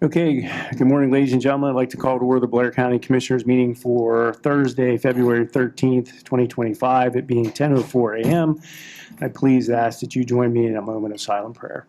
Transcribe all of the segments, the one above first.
Okay, good morning, ladies and gentlemen. I'd like to call to order the Blair County Commissioners meeting for Thursday, February 13th, 2025, it being 10:04 a.m. I please ask that you join me in a moment of silent prayer.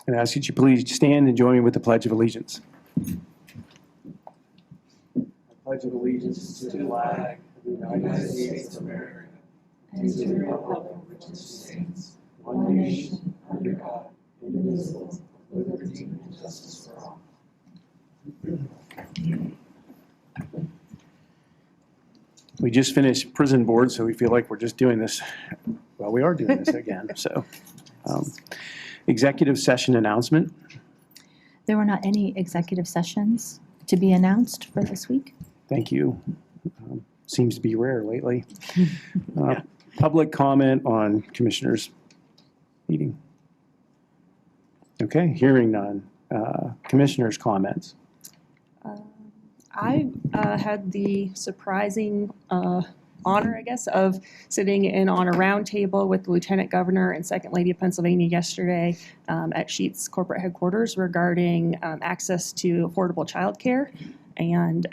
And I ask that you please stand and join me with the Pledge of Allegiance. I pledge of allegiance to the flag of the United States of America and to the republic for which it stands, one nation, under God, indivisible, with liberty and justice for all. We just finished prison board, so we feel like we're just doing this. Well, we are doing this again. So, executive session announcement. There were not any executive sessions to be announced for this week. Thank you. Seems to be rare lately. Public comment on commissioners' meeting. Okay, hearing none. Commissioners' comments. I had the surprising honor, I guess, of sitting in on a round table with the Lieutenant Governor and Second Lady of Pennsylvania yesterday at Sheetz corporate headquarters regarding access to affordable childcare. And,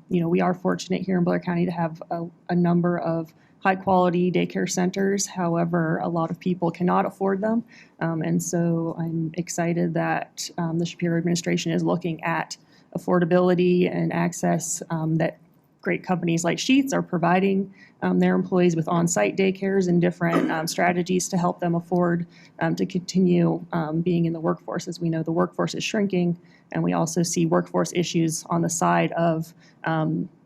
we are fortunate here in Blair County to have a number of high-quality daycare centers. However, a lot of people cannot afford them. And so I'm excited that the Shapiro administration is looking at affordability and access that great companies like Sheetz are providing their employees with on-site daycares and different strategies to help them afford to continue being in the workforce. As we know, the workforce is shrinking, and we also see workforce issues on the side of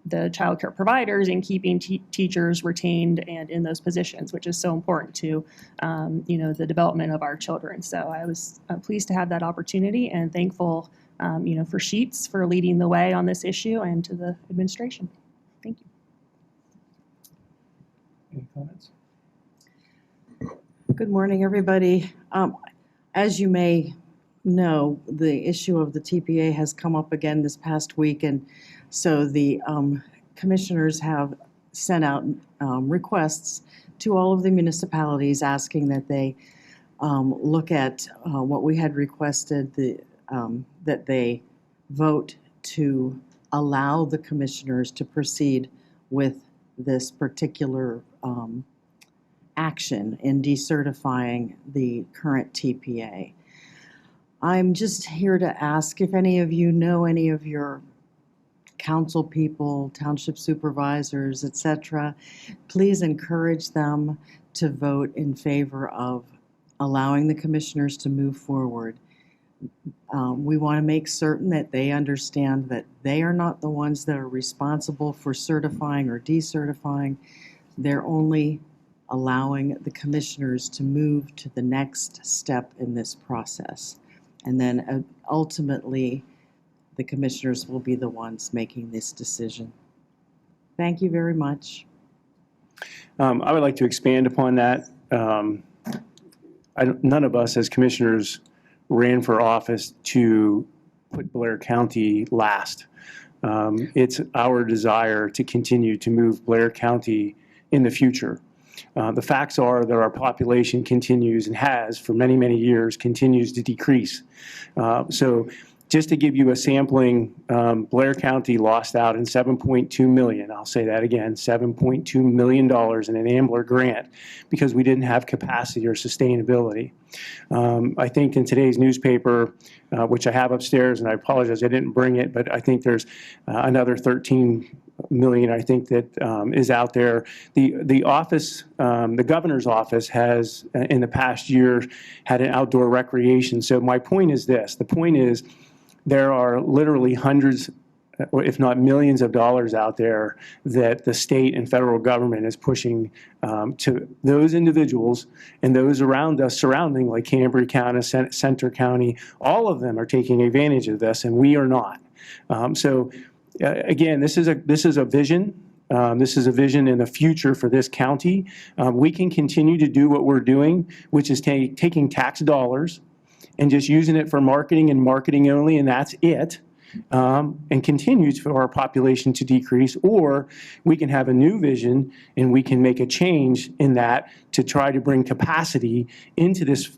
the child care providers in keeping teachers retained and in those positions, which is so important to the development of our children. So I was pleased to have that opportunity and thankful for Sheetz for leading the way on this issue and to the administration. Thank you. Any comments? Good morning, everybody. As you may know, the issue of the TPA has come up again this past week, and so the commissioners have sent out requests to all of the municipalities asking that they look at what we had requested, that they vote to allow the commissioners to proceed with this particular action in decertifying the current TPA. I'm just here to ask if any of you know any of your council people, township supervisors, etc. Please encourage them to vote in favor of allowing the commissioners to move forward. We want to make certain that they understand that they are not the ones that are responsible for certifying or decertifying. They're only allowing the commissioners to move to the next step in this process. And then ultimately, the commissioners will be the ones making this decision. Thank you very much. I would like to expand upon that. None of us as commissioners ran for office to put Blair County last. It's our desire to continue to move Blair County in the future. The facts are that our population continues and has for many, many years continues to decrease. So just to give you a sampling, Blair County lost out in $7.2 million. I'll say that again, $7.2 million in an Ambler grant because we didn't have capacity or sustainability. I think in today's newspaper, which I have upstairs, and I apologize I didn't bring it, but I think there's another 13 million, I think, that is out there. The office, the governor's office has, in the past year, had an outdoor recreation. So my point is this. The point is there are literally hundreds, if not millions of dollars out there that the state and federal government is pushing to those individuals and those around us surrounding, like Cambria County, Center County. All of them are taking advantage of this, and we are not. Again, this is a vision. This is a vision in the future for this county. We can continue to do what we're doing, which is taking tax dollars and just using it for marketing and marketing only, and that's it. and continues for our population to decrease, or we can have a new vision and we can make a change in that to try to bring capacity into this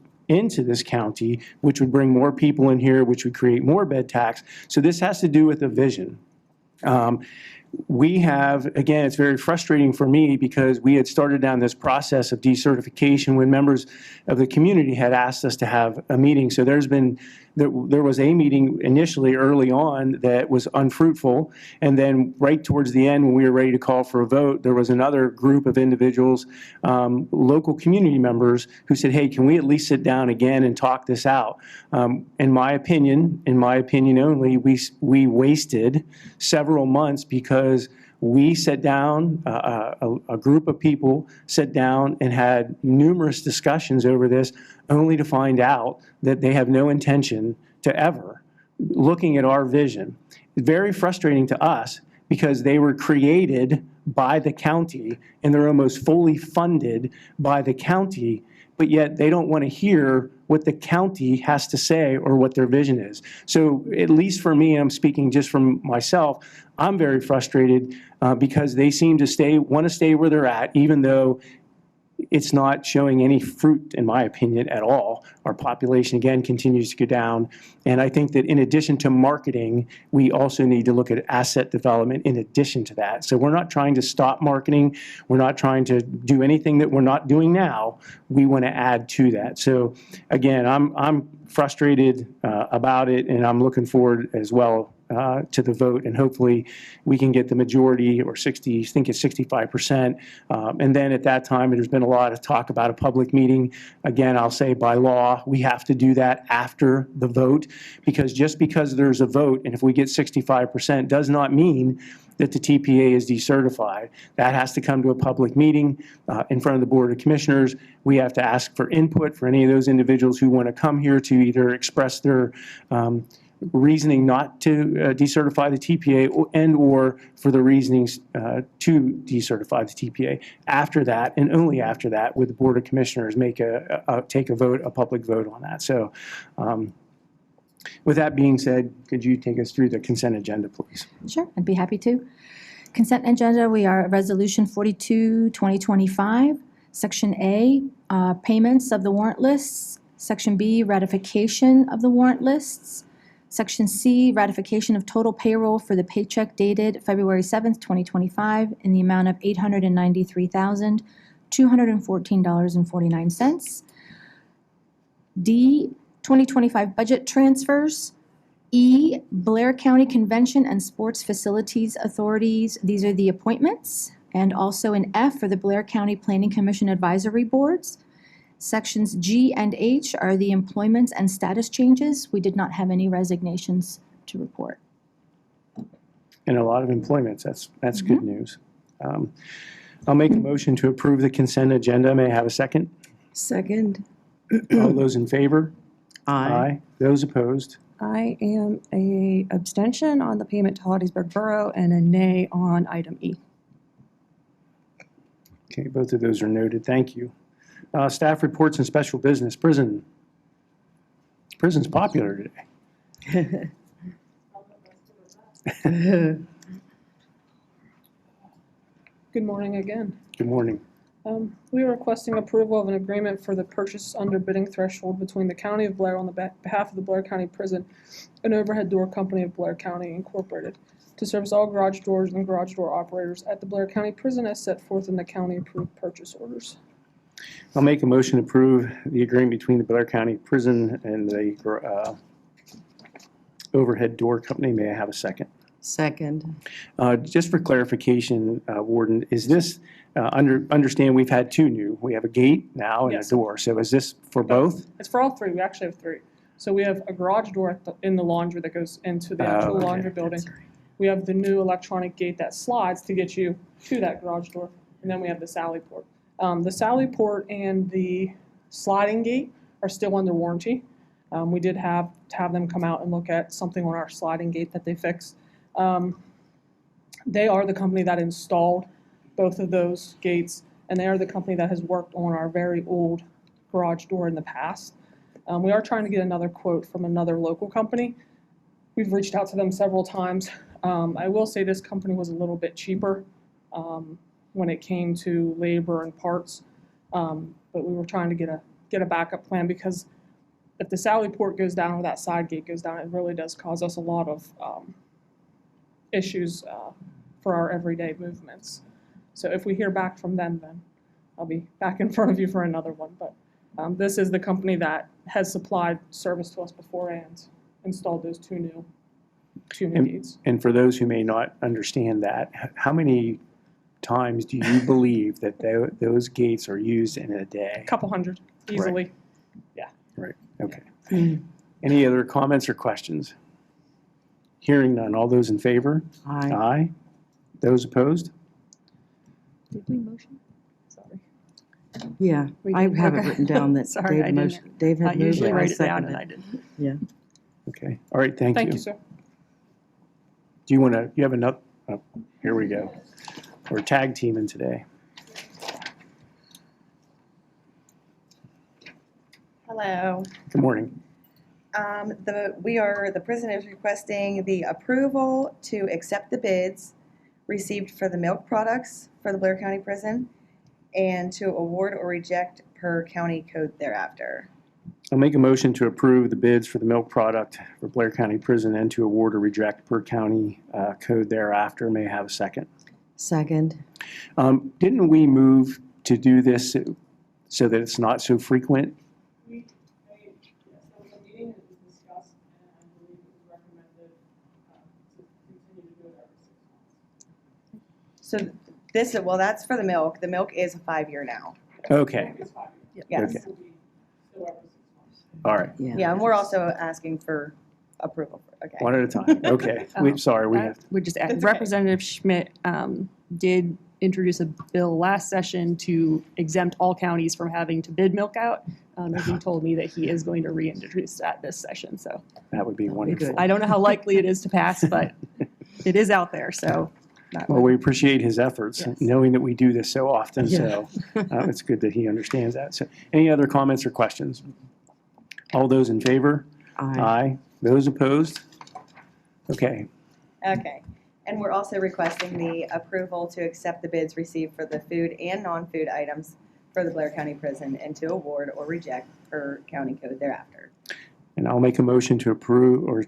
county, which would bring more people in here, which would create more bed tax. So this has to do with a vision. We have, again, it's very frustrating for me because we had started down this process of decertification when members of the community had asked us to have a meeting. So there was a meeting initially early on that was unfruitful. And then right towards the end, when we were ready to call for a vote, there was another group of individuals, local community members, who said, hey, can we at least sit down again and talk this out? In my opinion only, we wasted several months because we sat down, a group of people sat down and had numerous discussions over this, only to find out that they have no intention to ever looking at our vision. Very frustrating to us because they were created by the county and they're almost fully funded by the county, but yet they don't want to hear what the county has to say or what their vision is. So at least for me, I'm speaking just from myself, I'm very frustrated because they seem to want to stay where they're at, even though it's not showing any fruit, in my opinion, at all. Our population, again, continues to go down. And I think that in addition to marketing, we also need to look at asset development in addition to that. So we're not trying to stop marketing. We're not trying to do anything that we're not doing now. We want to add to that. So again, I'm frustrated about it, and I'm looking forward as well to the vote, and hopefully we can get the majority, or 60, I think it's 65%. And then at that time, there's been a lot of talk about a public meeting. Again, I'll say by law, we have to do that after the vote, because just because there's a vote, and if we get 65%, does not mean that the TPA is decertified. That has to come to a public meeting in front of the Board of Commissioners. We have to ask for input for any of those individuals who want to come here to either express their reasoning not to decertify the TPA and or for the reasonings to decertify the TPA. After that, and only after that, would the Board of Commissioners take a public vote on that. So with that being said, could you take us through the consent agenda, please? Sure, I'd be happy to. Consent agenda, we are at Resolution 42, 2025. Section A, payments of the warrant lists. Section B, ratification of the warrant lists. Section C, ratification of total payroll for the paycheck dated February 7th, 2025 in the amount of $893,214.49. D, 2025 budget transfers. E, Blair County Convention and Sports Facilities Authorities. These are the appointments. And also in F for the Blair County Planning Commission Advisory Boards. Sections G and H are the employments and status changes. We did not have any resignations to report. And a lot of employments, that's good news. I'll make a motion to approve the consent agenda. May I have a second? Second. All those in favor? Aye. Those opposed? I am a abstention on the payment to Hollidaysburg Borough and a nay on item E. Okay, both of those are noted. Thank you. Staff reports and special business. Prison's popular today. Good morning again. Good morning. We are requesting approval of an agreement for the purchase under bidding threshold between the County of Blair on the behalf of the Blair County Prison and Overhead Door Company of Blair County Incorporated to service all garage doors and garage door operators at the Blair County Prison as set forth in the county approved purchase orders. I'll make a motion to approve the agreement between the Blair County Prison and the Overhead Door Company. May I have a second? Second. Just for clarification, Warden, is this, understand we've had two new. We have a gate now and Yes. a door. So is this for both? It's for all three. We actually have three. So we have a garage door in the laundry that goes into the actual okay. laundry building. We have the new electronic gate that slides to get you to that garage door. And then we have the Sally port. The Sally port and the sliding gate are still under warranty. We did have to have them come out and look at something on our sliding gate that they fixed. They are the company that installed both of those gates, and they are the company that has worked on our very old garage door in the past. We are trying to get another quote from another local company. We've reached out to them several times. I will say this company was a little bit cheaper when it came to labor and parts, but we were trying to get a backup plan because if the Sally port goes down or that side gate goes down, it really does cause us a lot of issues for our everyday movements. So if we hear back from them, then I'll be back in front of you for another one. But this is the company that has supplied service to us before and installed those two new gates. And for those who may not understand that, how many times do you believe that those gates are used in a day? A couple hundred, easily. Right, okay. Any other comments or questions? Hearing none. All those in favor? Aye. Aye. Those opposed? Did we motion? Sorry. Yeah, We I did? have it Okay. written down that Sorry, I didn't. Dave I had moved usually it, write it down seconded and I didn't. Okay, all right, thank Thank you. you, sir. Do you want to, you have another, oh, here we go. We're tag teaming today. Hello. Good morning. The prison is requesting the approval to accept the bids received for the milk products for the Blair County Prison and to award or reject per county code thereafter. I'll make a motion to approve the bids for the milk product for Blair County Prison and to award or reject per county code thereafter. May I have a second? Second. Didn't we move to do this so that it's not so frequent? Yes, there was a meeting, it was discussed, and I believe it was recommended to continue to do it every 6 months. So that's for the milk. The milk is a 5-year now. Okay, It's 5 years. Yes. Okay. It will be still every 6 months. all right. Yeah, and we're also asking for approval. Okay. One at a time. Okay. Sorry, we have, Would just add, That's okay. Representative Schmidt did introduce a bill last session to exempt all counties from having to bid milk out. And he told me that he is going to reintroduce that this session, so. that would be That'd be wonderful. good. I don't know how likely it is to pass, but it is out there, so. that Well, would- we appreciate his efforts, Yes. knowing that we do this so often, Yeah. so it's good that he understands that. So, any other comments or questions? All those in favor? Aye. Aye. Those opposed? Okay, Okay. And we're also requesting the approval to accept the bids received for the food and non-food items for the Blair County Prison and to award or reject per county code thereafter. and I'll make a motion to approve or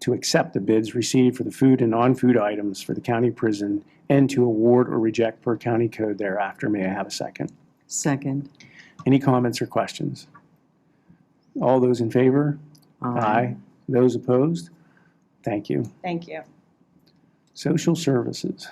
to accept the bids received for the food and non-food items for the county prison and to award or reject per county code thereafter. May I have a second? Second. Any comments or questions? All those in favor? Aye. Those opposed? Thank you. Thank you. Social services.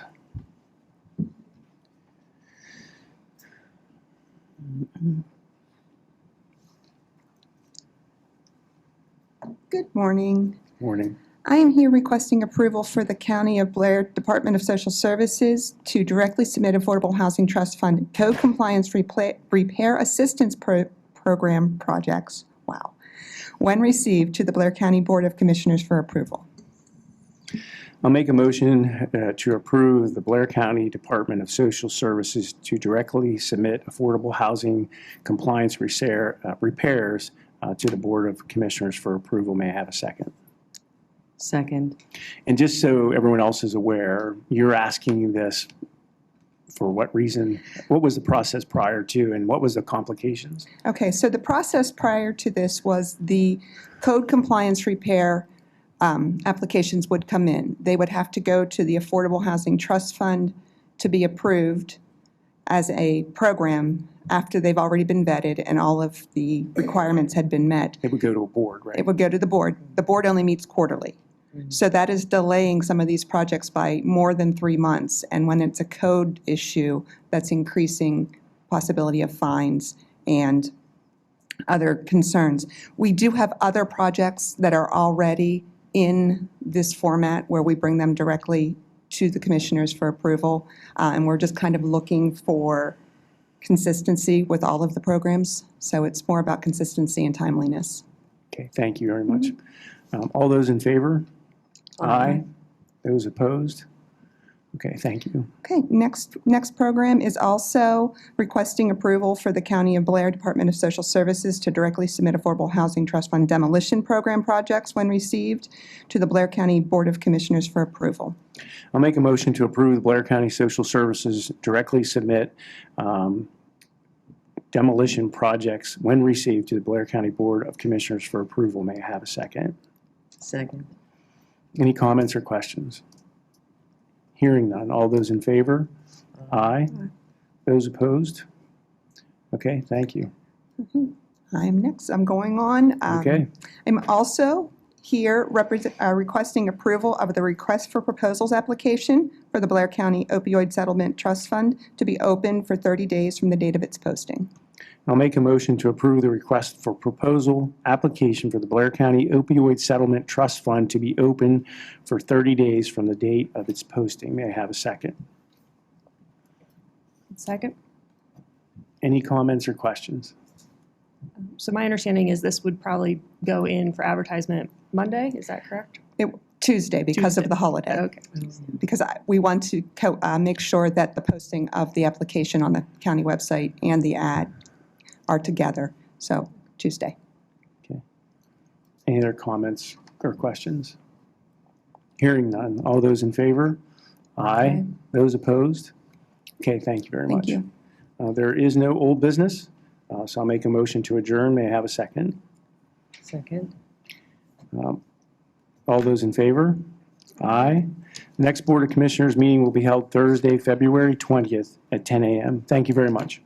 Good morning. Morning. I am here requesting approval for the County of Blair Department of Social Services to directly submit Affordable Housing Trust Fund Code Compliance Repair Assistance Program projects, wow, when received to the Blair County Board of Commissioners for approval. I'll make a motion to approve the Blair County Department of Social Services to directly submit affordable housing compliance repairs to the Board of Commissioners for approval. May I have a second? Second. And just so everyone else is aware, you're asking this for what reason? What was the process prior to, and what was the complications? Okay, so the process prior to this was the code compliance repair applications would come in. They would have to go to the Affordable Housing Trust Fund to be approved as a program after they've already been vetted and all of the requirements had been met. It would go to a board, right? It would go to the board. The board only meets quarterly. So that is delaying some of these projects by more than 3 months. And when it's a code issue, that's increasing possibility of fines and other concerns. We do have other projects that are already in this format where we bring them directly to the commissioners for approval. And we're just kind of looking for consistency with all of the programs. So it's more about consistency and timeliness. Okay, thank you very much. All those in favor? Aye. Those opposed? Okay, thank you. Okay, next program is also requesting approval for the County of Blair Department of Social Services to directly submit Affordable Housing Trust Fund demolition program projects when received to the Blair County Board of Commissioners for approval. I'll make a motion to approve the Blair County Social Services directly submit demolition projects when received to the Blair County Board of Commissioners for approval. May I have a second? Second. Any comments or questions? Hearing none. All those in favor? Aye. Those opposed? Okay, thank you. I'm next. I'm going on. Okay. I'm also here requesting approval of the request for proposals application for the Blair County Opioid Settlement Trust Fund to be open for 30 days from the date of its posting. I'll make a motion to approve the request for proposal application for the Blair County Opioid Settlement Trust Fund to be open for 30 days from the date of its posting. May I have a second? Second. Any comments or questions? So my understanding is this would probably go in for advertisement Monday, is that correct? Tuesday because of Tuesday. the holiday. Okay. Because we want to make sure that the posting of the application on the county website and the ad are together. So Tuesday. Any other comments or questions? Hearing none. All those in favor? Aye. Those opposed? Okay, thank you very much. Thank you. There is no old business, so I'll make a motion to adjourn. May I have a second? Second. All those in favor? Aye. Next Board of Commissioners meeting will be held Thursday, February 20th at 10 a.m. Thank you very much.